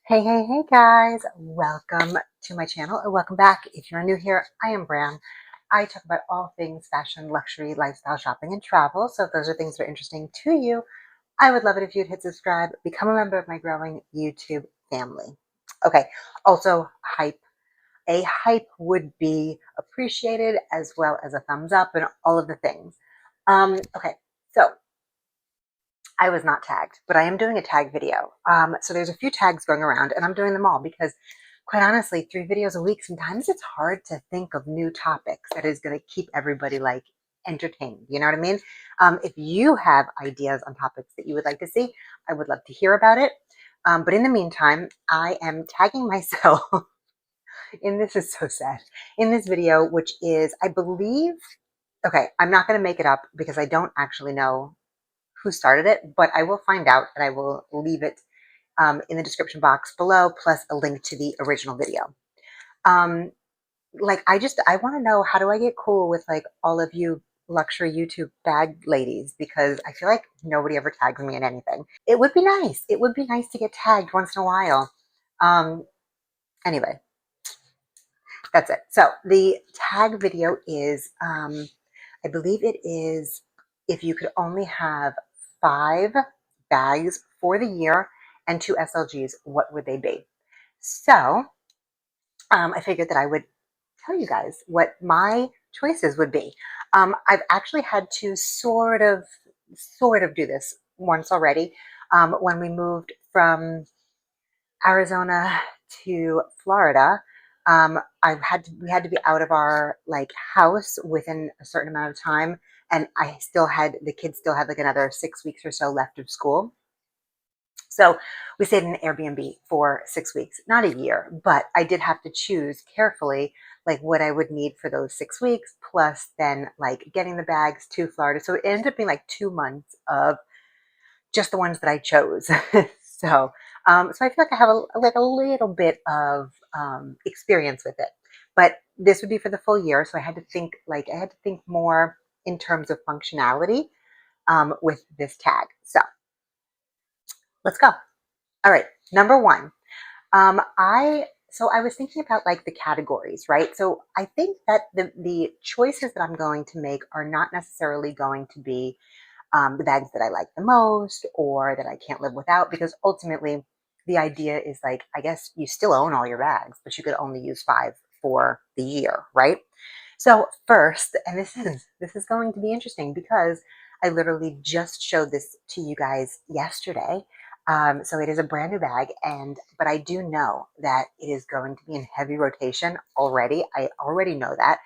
Hey guys, welcome to my channel or welcome back. If you're new here, I am Bram. I talk about all things fashion, luxury, lifestyle, shopping, and travel. So if those are things that are interesting to you, I would love it if you'd hit subscribe, become a member of my growing YouTube family. Okay, also hype. A hype would be appreciated as well as a thumbs up and all of the things. Okay, so I was not tagged, but I am doing a tag video. So there's a few tags going around and I'm doing them all because quite honestly, 3 videos a week, sometimes it's hard to think of new topics that is going to keep everybody like entertained. You know what I mean? If you have ideas on topics that you would like to see, I would love to hear about it. But in the meantime, I am tagging myself in this is so sad in this video, which is, I believe, okay, I'm not going to make it up because I don't actually know who started it, but I will find out and I will leave it in the description box below, plus a link to the original video. I want to know, how do I get cool with like all of you luxury YouTube bag ladies? Because I feel like nobody ever tags me in anything. It would be nice. It would be nice to get tagged once in a while. Anyway, that's it. So the tag video is, I believe it is, if you could only have 5 bags for the year and 2 SLGs, what would they be? So I figured that I would tell you guys what my choices would be. I've actually had to sort of do this once already. When we moved from Arizona to Florida, we had to be out of our like house within a certain amount of time, and the kids still had like another 6 weeks or so left of school. So we stayed in an Airbnb for 6 weeks, not a year, but I did have to choose carefully like what I would need for those 6 weeks, plus then like getting the bags to Florida. So it ended up being like 2 months of just the ones that I chose. so, so I feel like I have a little bit of experience with it, but this would be for the full year. So I had to think more in terms of functionality with this tag. So let's go. All right, number one. I was thinking about like the categories, right? So I think that the choices that I'm going to make are not necessarily going to be the bags that I like the most or that I can't live without, because ultimately the idea is like, I guess you still own all your bags, but you could only use 5 for the year, right? So first, and this is going to be interesting because I literally just showed this to you guys yesterday. So it is a brand new bag, but I do know that it is going to be in heavy rotation already. I already know that.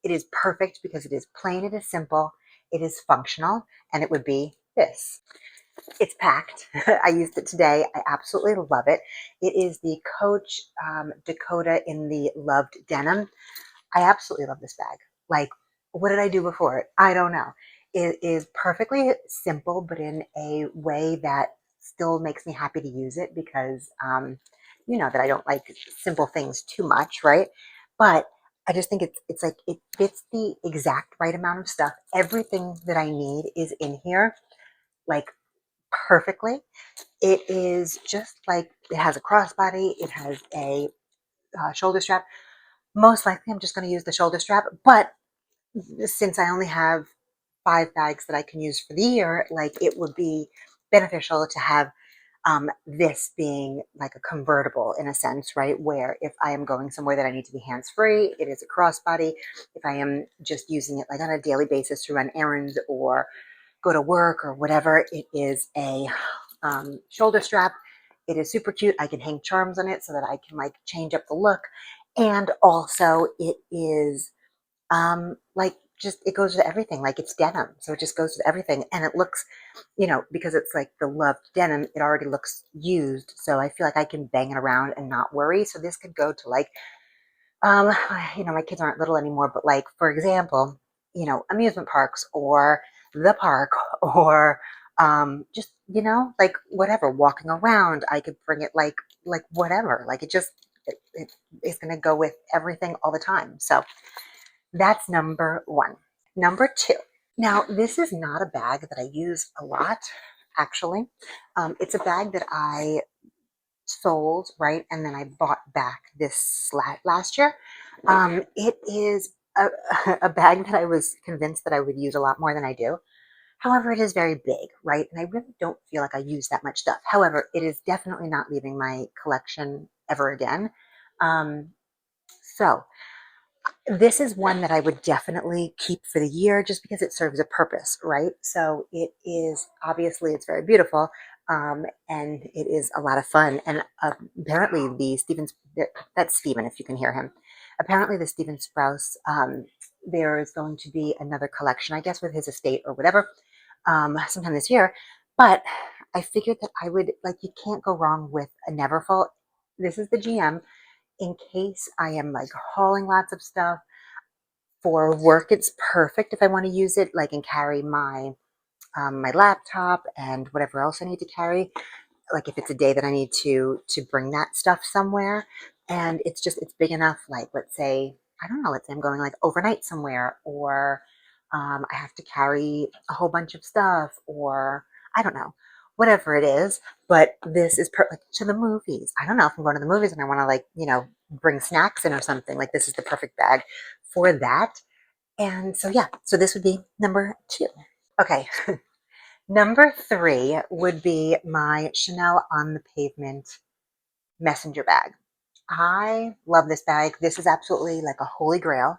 It is perfect because it is plain, it is simple, it is functional, and it would be this. It's packed. I used it today. I absolutely love it. It is the Coach Dakota in the Loved Denim. I absolutely love this bag. Like, what did I do before it? I don't know. It is perfectly simple, but in a way that still makes me happy to use it because, you know, that I don't like simple things too much, right? But I just think it's like it fits the exact right amount of stuff. Everything that I need is in here, like perfectly. It is just like it has a crossbody. It has a shoulder strap. Most likely, I'm just going to use the shoulder strap, but since I only have 5 bags that I can use for the year, like it would be beneficial to have this being like a convertible in a sense, right? Where if I am going somewhere that I need to be hands-free, it is a crossbody. If I am just using it like on a daily basis to run errands or go to work or whatever, it is a shoulder strap. It is super cute. I can hang charms on it so that I can like change up the look. And also it is like just it goes with everything. Like it's denim, so it just goes with everything, and it looks, you know, because it's like the Loved Denim, it already looks used, so I feel like I can bang it around and not worry. So this could go to like um you know, my kids aren't little anymore, but like for example, you know, amusement parks or the park or just, you know, like whatever, walking around, I could bring it like whatever, like it just it is going to go with everything all the time. So that's number one. Number two. Now, this is not a bag that I use a lot, actually. It's a bag that I sold, right? And then I bought back this last year. It is a, a bag that I was convinced that I would use a lot more than I do. However, it is very big, right? And I really don't feel like I use that much stuff. However, it is definitely not leaving my collection ever again. Um, so this is one that I would definitely keep for the year just because it serves a purpose, right? So it is obviously it's very beautiful, and it is a lot of fun. And apparently the that's Steven, if you can hear him. Apparently the Steven Sprouse, there is going to be another collection, I guess, with his estate or whatever, sometime this year. But I figured that I would like you can't go wrong with a Neverfull. This is the GM in case I am like hauling lots of stuff for work. It's perfect if I want to use it like and carry my my laptop and whatever else I need to carry, like if it's a day that I need to bring that stuff somewhere. And it's just it's big enough, like let's say I don't know, let's say I'm going like overnight somewhere, or I have to carry a whole bunch of stuff, or I don't know, whatever it is. But this is like to the movies. I don't know if I'm going to the movies and I want to like bring snacks in or something, like this is the perfect bag for that. And so yeah, so this would be number 2. Okay. Number 3 would be my Chanel On the Pavement messenger bag. I love this bag. This is absolutely like a holy grail.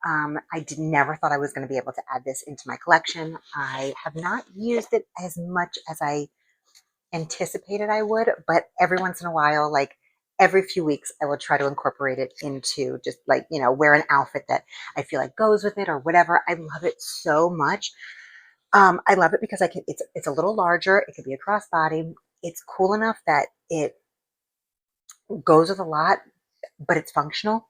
I never thought I was going to be able to add this into my collection. I have not used it as much as I anticipated I would, but every once in a while, like every few weeks, I will try to incorporate it into just like, wear an outfit that I feel like goes with it or whatever. I love it so much. I love it because it's a little larger. It could be a crossbody. It's cool enough that it goes with a lot, but it's functional.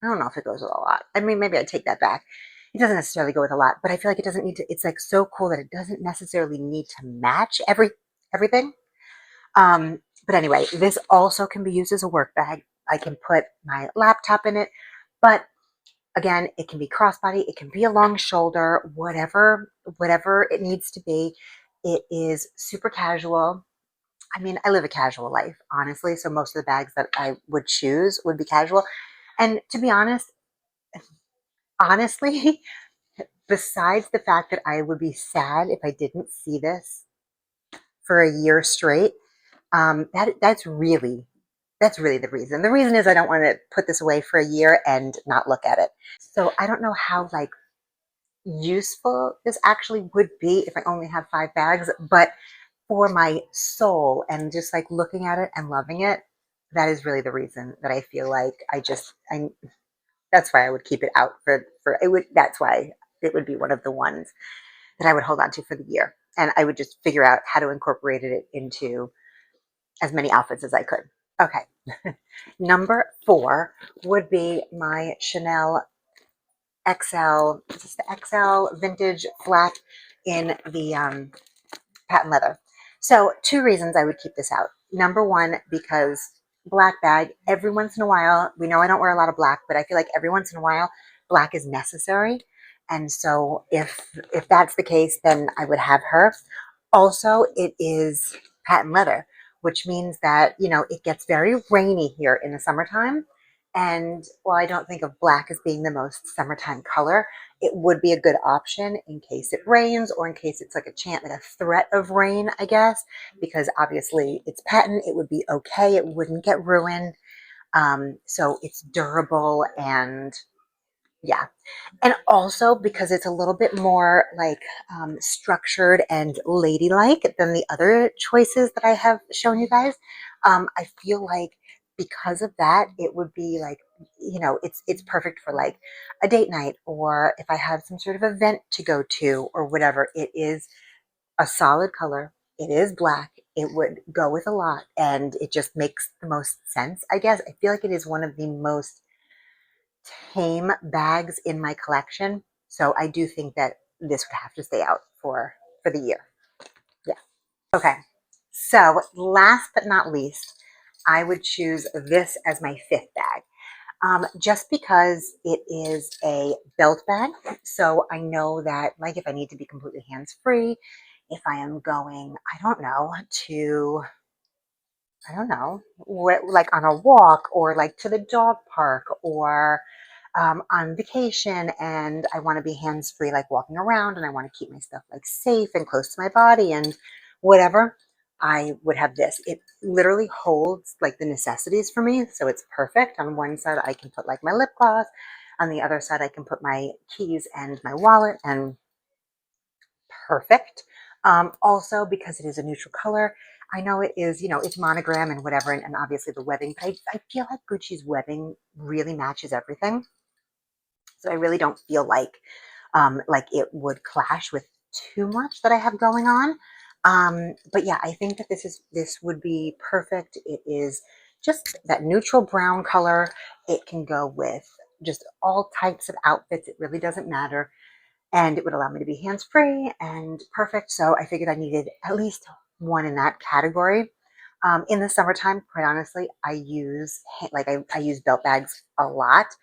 I don't know if it goes with a lot. I mean, maybe I take that back. It doesn't necessarily go with a lot, but I feel like it doesn't need to. It's like so cool that it doesn't necessarily need to match everything. But anyway, this also can be used as a work bag. I can put my laptop in it, but again, it can be crossbody, it can be a long shoulder, whatever it needs to be. It is super casual. I mean, I live a casual life, honestly, so most of the bags that I would choose would be casual. And to be honestly, besides the fact that I would be sad if I didn't see this for a year straight, that's really the reason. The reason is I don't want to put this away for a year and not look at it. So I don't know how like useful this actually would be if I only have 5 bags, but for my soul and just like looking at it and loving it, that is really the reason that I feel like I that's why I would keep it out for it would that's why it would be one of the ones that I would hold on to for the year. And I would just figure out how to incorporate it into as many outfits as I could. Okay. Number 4 would be my Chanel XL, this is the XL vintage flat in the patent leather. So 2 reasons I would keep this out. Number 1, because black bag, every once in a while, we know I don't wear a lot of black, but I feel like every once in a while, black is necessary. And so if that's the case, then I would have her. Also, it is patent leather, which means that, it gets very rainy here in the summertime. And while I don't think of black as being the most summertime color, it would be a good option in case it rains or in case it's like like a threat of rain, I guess, because obviously it's patent. It would be okay. It wouldn't get ruined. So it's durable and yeah. And also because it's a little bit more like structured and ladylike than the other choices that I have shown you guys. I feel like because of that, it would be like, it's perfect for like a date night, or if I have some sort of event to go to or whatever. It is a solid color. It is black. It would go with a lot, and it just makes the most sense, I guess. I feel like it is one of the most tame bags in my collection. So I do think that this would have to stay out for the year. Yeah. Okay. So last but not least, I would choose this as my 5th bag. Just because it is a belt bag. So I know that like if I need to be completely hands-free, if I am going, I don't know, to I don't know, like on a walk or like to the dog park or on vacation and I want to be hands free, like walking around, and I want to keep my stuff like safe and close to my body and whatever, I would have this. It literally holds like the necessities for me. So it's perfect. On one side, I can put like my lip gloss. On the other side, I can put my keys and my wallet, and perfect. Also, because it is a neutral color, I know it is, you know, it's monogram and whatever, and obviously the webbing, but I feel like Gucci's webbing really matches everything. So I really don't feel like it would clash with too much that I have going on. But yeah, I think that this would be perfect. It is just that neutral brown color. It can go with just all types of outfits. It really doesn't matter. And it would allow me to be hands-free and perfect. So I figured I needed at least one in that category. In the summertime, quite honestly, I use belt bags a lot.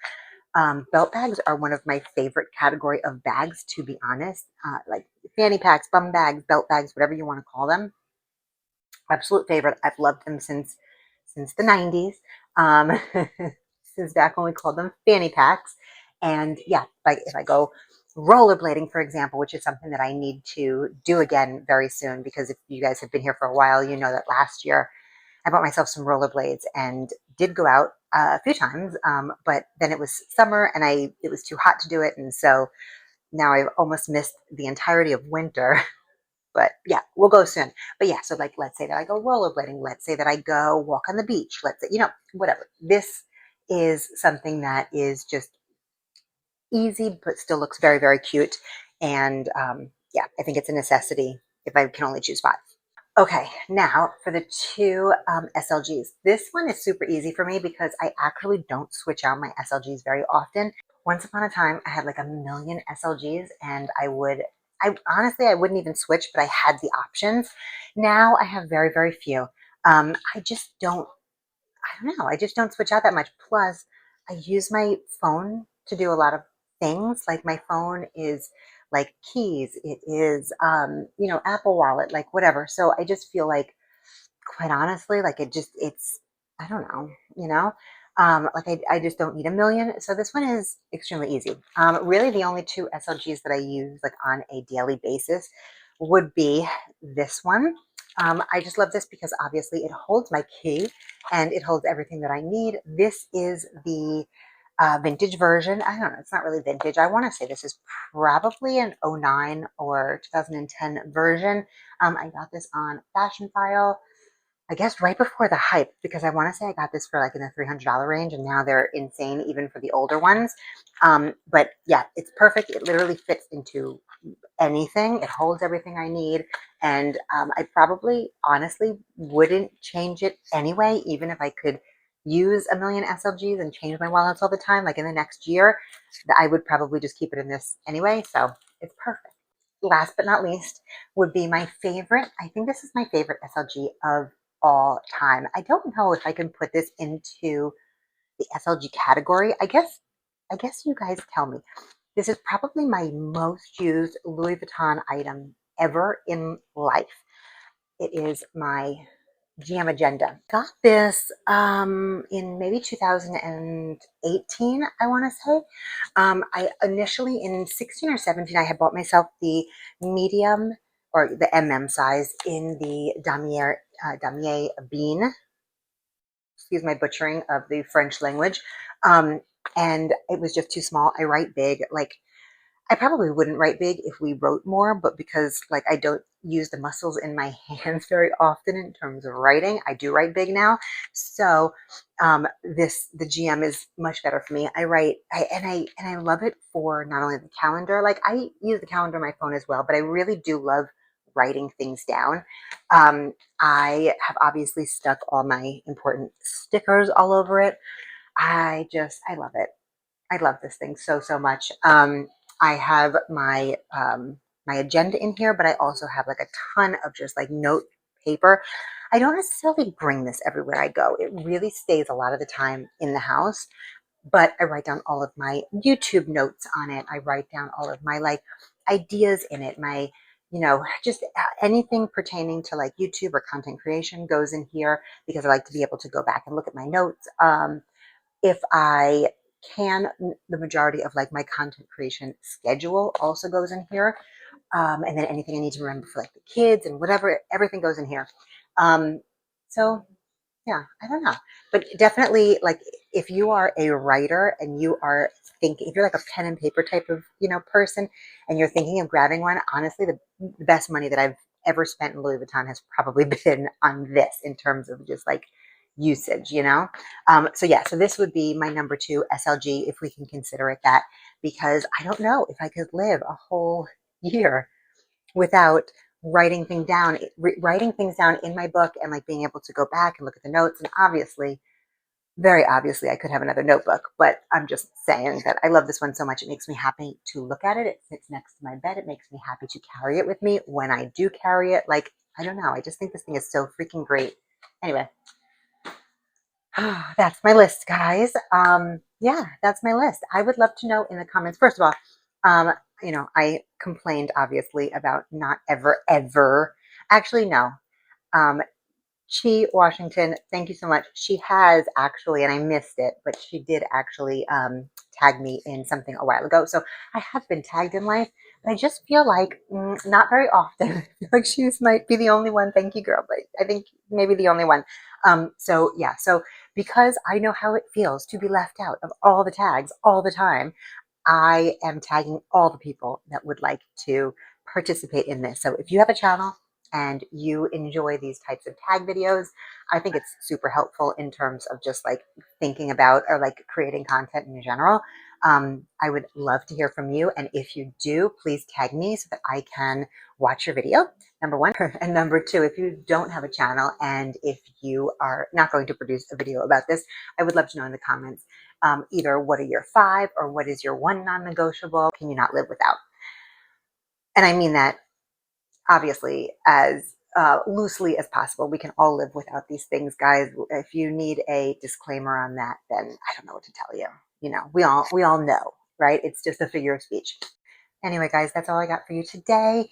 Belt bags are one of my favorite category of bags, to be honest. Like fanny packs, bum bags, belt bags, whatever you want to call them. Absolute favorite. I've loved them since the 90s. Um, since back when we called them fanny packs. And yeah, like if I go rollerblading, for example, which is something that I need to do again very soon, because if you guys have been here for a while, you know that last year I bought myself some rollerblades and did go out a few times, but then it was summer and it was too hot to do it, and so now I've almost missed the entirety of winter. But yeah, we'll go soon. But yeah, so like let's say that I go rollerblading, let's say that I go walk on the beach, let's say, you know, whatever. This is something that is just easy, but still looks very, very cute. And yeah, I think it's a necessity if I can only choose five. Okay, now for the two SLGs. This one is super easy for me because I actually don't switch out my SLGs very often. Once upon a time, I had like a million SLGs and I honestly, I wouldn't even switch, but I had the options. Now I have very, very few. I just don't I don't know. I just don't switch out that much. Plus, I use my phone to do a lot of things. Like my phone is like keys. It is, you know, Apple Wallet, like whatever. So I just feel like, quite honestly, like I don't know, you know, like I just don't need a million. So this one is extremely easy. Really, the only two SLGs that I use like on a daily basis would be this one. I just love this because obviously it holds my key and it holds everything that I need. This is the vintage version. I don't know, it's not really vintage. I want to say this is probably an '09 or 2010 version. I got this on Fashion File, I guess right before the hype, because I want to say I got this for like in the $300 range, and now they're insane even for the older ones. But yeah, it's perfect. It literally fits into anything. It holds everything I need. And I probably honestly wouldn't change it anyway, even if I could use a million SLGs and change my wallets all the time, like in the next year, I would probably just keep it in this anyway. So it's perfect. Last but not least would be my favorite. I think this is my favorite SLG of all time. I don't know if I can put this into the SLG category. I guess you guys tell me. This is probably my most used Louis Vuitton item ever in life. It is my GM Agenda. Got this in maybe 2018, I want to say. I initially in 16 or 17, I had bought myself the medium or the size in the damier bean. Excuse my butchering of the French language. Um, and it was just too small. I write big. Like I probably wouldn't write big if we wrote more, but because like I don't use the muscles in my hands very often in terms of writing, I do write big now. So the GM is much better for me. I love it for not only the calendar, like I use the calendar on my phone as well, but I really do love writing things down. I have obviously stuck all my important stickers all over it. I love it. I love this thing so, so much. I have my agenda in here, but I also have like a ton of just like note paper. I don't necessarily bring this everywhere I go. It really stays a lot of the time in the house, but I write down all of my YouTube notes on it. I write down all of my like ideas in it, my you know, just anything pertaining to like YouTube or content creation goes in here because I like to be able to go back and look at my notes. If I can, the majority of like my content creation schedule also goes in here. And then anything I need to remember for like the kids and whatever, everything goes in here. Um, so yeah, I don't know. But definitely, like, if you are a writer and you are thinking, if you're like a pen and paper type of, you know, person and you're thinking of grabbing one, honestly, the best money that I've ever spent in Louis Vuitton has probably been on this in terms of just like usage, you know? So yeah, so this would be my number two SLG, if we can consider it that, because I don't know if I could live a whole year without writing things down in my book and like being able to go back and look at the notes. And obviously, very obviously, I could have another notebook, but I'm just saying that I love this one so much. It makes me happy to look at it. It sits next to my bed. It makes me happy to carry it with me when I do carry it. Like, I don't know. I just think this thing is so freaking great. Anyway, that's my list, guys. Yeah, that's my list. I would love to know in the comments. First of all, you know, I complained obviously about not ever. Actually, no. Um, Chi Washington, thank you so much. She has actually, and I missed it, but she did actually tag me in something a while ago. So I have been tagged in life, but I just feel like not very often. I feel like she might be the only one. Thank you, girl, but I think maybe the only one. So yeah, so because I know how it feels to be left out of all the tags all the time, I am tagging all the people that would like to participate in this. So if you have a channel and you enjoy these types of tag videos, I think it's super helpful in terms of just like thinking about or like creating content in general. I would love to hear from you. And if you do, please tag me so that I can watch your video, number one. And number two, if you don't have a channel and if you are not going to produce a video about this, I would love to know in the comments either what are your 5 or what is your 1 non-negotiable can you not live without? And I mean that obviously as loosely as possible. We can all live without these things, guys. If you need a disclaimer on that, then I don't know what to tell you. You know, we all know, right? It's just a figure of speech. Anyway, guys, that's all I got for you today.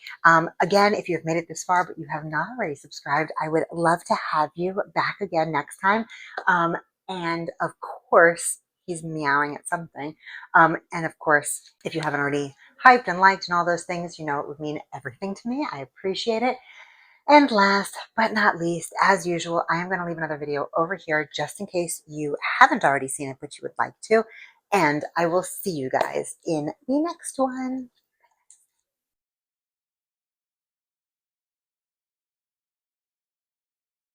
Again, if you've made it this far, but you have not already subscribed, I would love to have you back again next time. And of course, he's meowing at something. And of course, if you haven't already hyped and liked and all those things, you know, it would mean everything to me. I appreciate it. And last but not least, as usual, I am going to leave another video over here just in case you haven't already seen it, but you would like to. And I will see you guys in the next one.